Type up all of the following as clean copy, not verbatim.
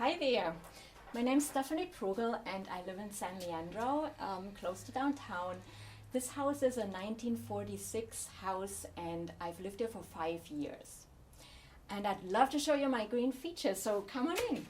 Hi there, my name's Stefanie and I live in San Leandro, close to downtown. This house is a 1946 house and I've lived here for 5 years. And I'd love to show you my green features, so come on in.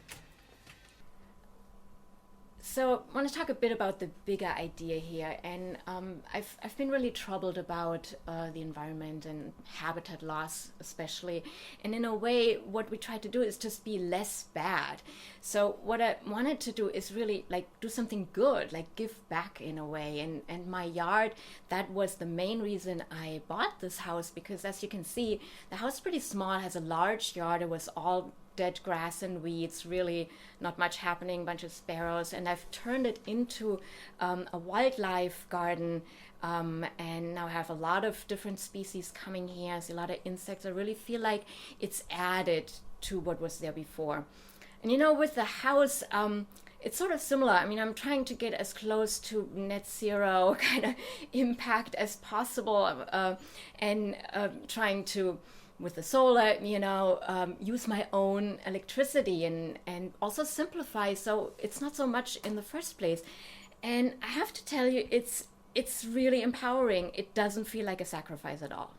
So I want to talk a bit about the bigger idea here, and I've been really troubled about the environment and habitat loss especially, and in a way what we try to do is just be less bad. So what I wanted to do is really like do something good, like give back in a way, and my yard, that was the main reason I bought this house, because as you can see the house is pretty small, it has a large yard, it was all dead grass and weeds, really not much happening, bunch of sparrows, and I've turned it into a wildlife garden, and now I have a lot of different species coming here. I see a lot of insects. I really feel like it's added to what was there before. And you know, with the house, it's sort of similar. I mean, I'm trying to get as close to net zero kind of impact as possible, and trying to, with the solar, use my own electricity and also simplify so it's not so much in the first place. And I have to tell you, it's really empowering. It doesn't feel like a sacrifice at all.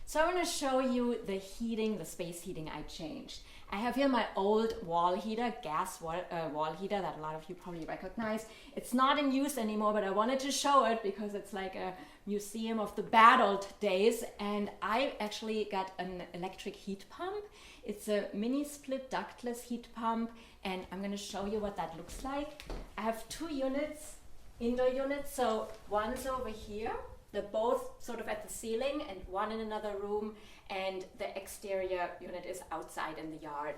So I want to show you the heating, the space heating I changed. I have here my old wall heater, gas wall heater that a lot of you probably recognize. It's not in use anymore, but I wanted to show it because it's like a museum of the bad old days. And I actually got an electric heat pump. It's a mini split ductless heat pump, and I'm going to show you what that looks like. I have 2 units, indoor units, so one's over here. They're both sort of at the ceiling, and one in another room, and the exterior unit is outside in the yard.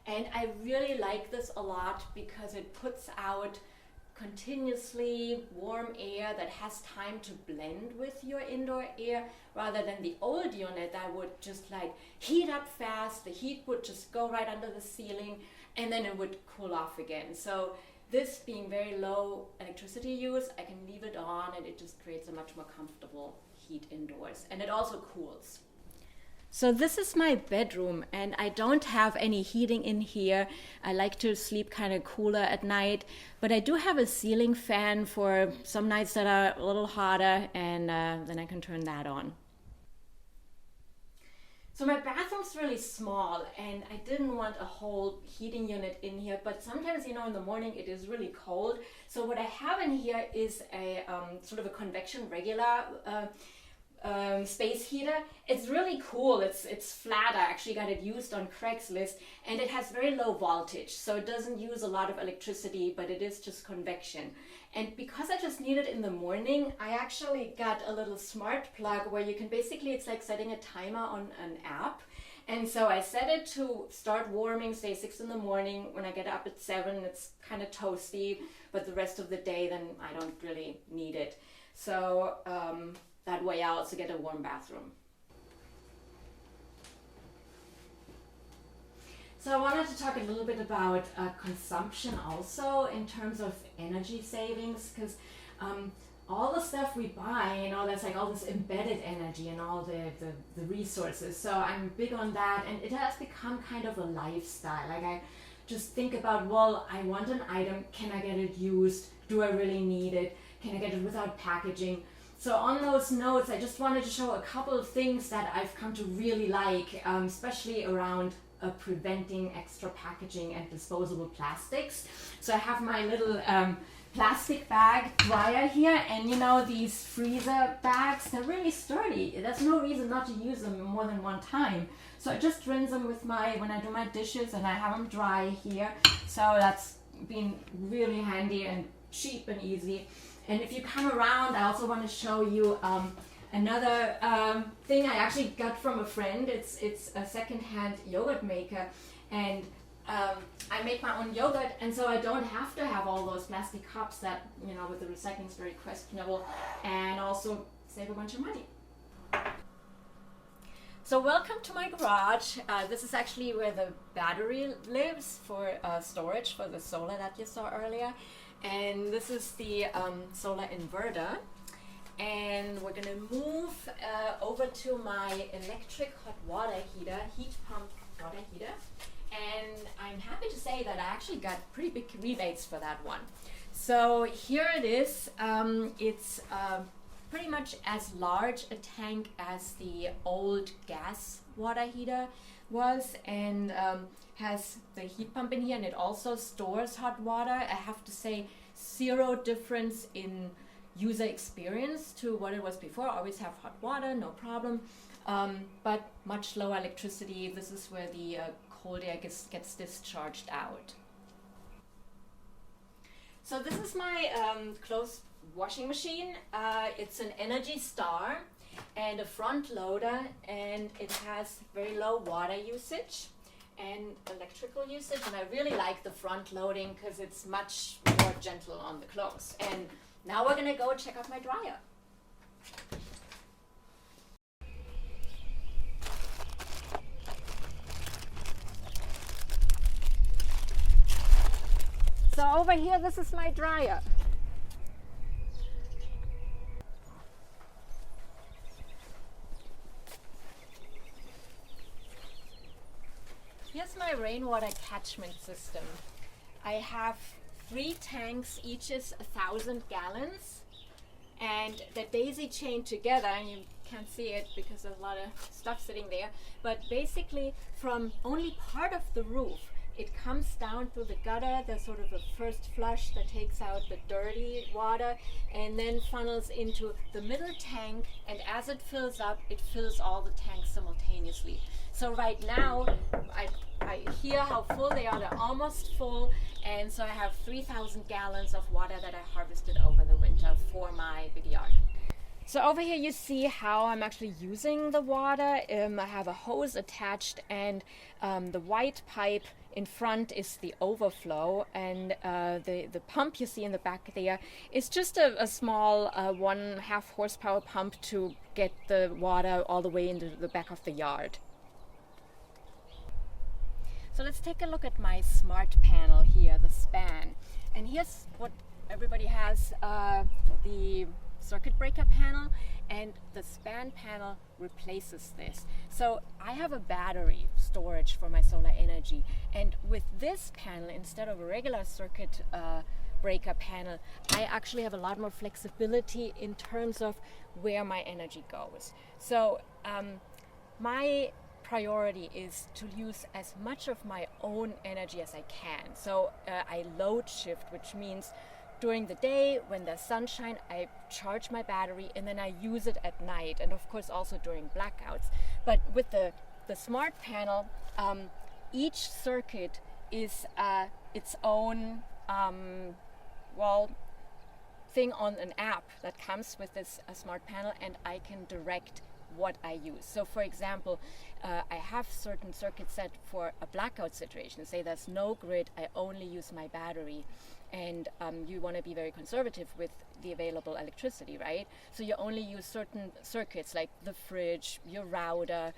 And I really like this a lot because it puts out continuously warm air that has time to blend with your indoor air, rather than the old unit that would just like heat up fast. The heat would just go right under the ceiling and then it would cool off again. So this being very low electricity use, I can leave it on and it just creates a much more comfortable heat indoors. And it also cools. So this is my bedroom, and I don't have any heating in here. I like to sleep kind of cooler at night, but I do have a ceiling fan for some nights that are a little hotter, and then I can turn that on. So my bathroom's really small, and I didn't want a whole heating unit in here, but sometimes, in the morning it is really cold. So what I have in here is a sort of a convection regular space heater. It's really cool. It's flat. I actually got it used on Craigslist, and it has very low voltage, so it doesn't use a lot of electricity, but it is just convection. And because I just need it in the morning, I actually got a little smart plug where you can basically, it's like setting a timer on an app. And so I set it to start warming, say 6 in the morning. When I get up at 7, it's kind of toasty, but the rest of the day, then I don't really need it. So that way I also get a warm bathroom. So I wanted to talk a little bit about consumption also in terms of energy savings, because all the stuff we buy, there's like all this embedded energy and all the resources. So I'm big on that, and it has become kind of a lifestyle. Like I just think about, well, I want an item, can I get it used? Do I really need it? Can I get it without packaging? So on those notes, I just wanted to show a couple of things that I've come to really like, especially around preventing extra packaging and disposable plastics. So I have my little plastic bag dryer here, and these freezer bags, they're really sturdy. There's no reason not to use them more than one time. So I just rinse them with when I do my dishes, and I have them dry here. So that's been really handy and cheap and easy. And if you come around, I also want to show you another thing I actually got from a friend. It's a second-hand yogurt maker, and I make my own yogurt, and so I don't have to have all those plastic cups that, with the recycling is very questionable, and also save a bunch of money. So welcome to my garage. This is actually where the battery lives for storage for the solar that you saw earlier. And this is the solar inverter. And we're gonna move over to my electric hot water heater, heat pump water heater. And I'm happy to say that I actually got pretty big rebates for that one. So here it is. It's pretty much as large a tank as the old gas water heater was, and has the heat pump in here, and it also stores hot water. I have to say, zero difference in user experience to what it was before. I always have hot water, no problem, but much lower electricity. This is where the cold air gets discharged out. So this is my clothes washing machine. It's an Energy Star and a front loader, and it has very low water usage and electrical usage, and I really like the front loading because it's much more gentle on the clothes. And now we're gonna go check out my dryer. So over here, this is my dryer. Here's my rainwater catchment system. I have 3 tanks, each is 1,000 gallons, and the daisy chain together, and you can't see it because there's a lot of stuff sitting there, but basically from only part of the roof, it comes down through the gutter. There's sort of a first flush that takes out the dirty water and then funnels into the middle tank, and as it fills up, it fills all the tanks simultaneously. So right now, I hear how full they are. They're almost full, and so I have 3,000 gallons of water that I harvested over the winter for my big yard. So over here you see how I'm actually using the water. I have a hose attached, and the white pipe in front is the overflow, and the pump you see in the back there is just a small 1.5 horsepower pump to get the water all the way into the back of the yard. So let's take a look at my smart panel here, the span. And here's what everybody has, the circuit breaker panel, and the span panel replaces this. So I have a battery storage for my solar energy, and with this panel, instead of a regular circuit breaker panel, I actually have a lot more flexibility in terms of where my energy goes. So my priority is to use as much of my own energy as I can. So I load shift, which means during the day when there's sunshine, I charge my battery and then I use it at night, and of course also during blackouts. But with the smart panel, each circuit is its own thing on an app that comes with this smart panel, and I can direct what I use. So for example, I have certain circuits set for a blackout situation. Say there's no grid, I only use my battery, and you want to be very conservative with the available electricity, right? So you only use certain circuits like the fridge, your router,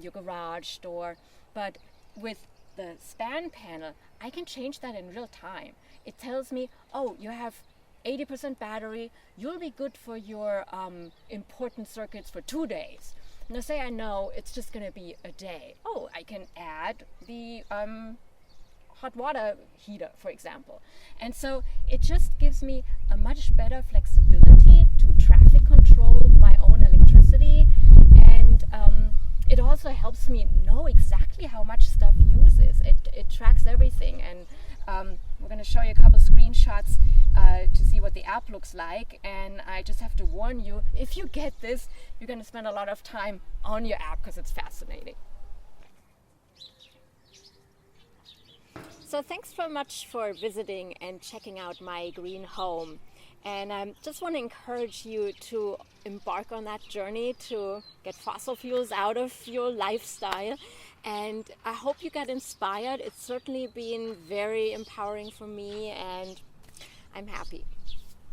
your garage door. But with the span panel, I can change that in real time. It tells me, oh, you have 80% battery, you'll be good for your important circuits for 2 days. Now say I know it's just going to be a day. Oh, I can add the hot water heater, for example. And so it just gives me a much better flexibility to traffic control my own electricity, and it also helps me know exactly how much stuff uses. It tracks everything, and we're going to show you a couple screenshots to see what the app looks like. And I just have to warn you, if you get this, you're going to spend a lot of time on your app because it's fascinating. So thanks so much for visiting and checking out my green home. And I just want to encourage you to embark on that journey to get fossil fuels out of your lifestyle. And I hope you got inspired. It's certainly been very empowering for me, and I'm happy.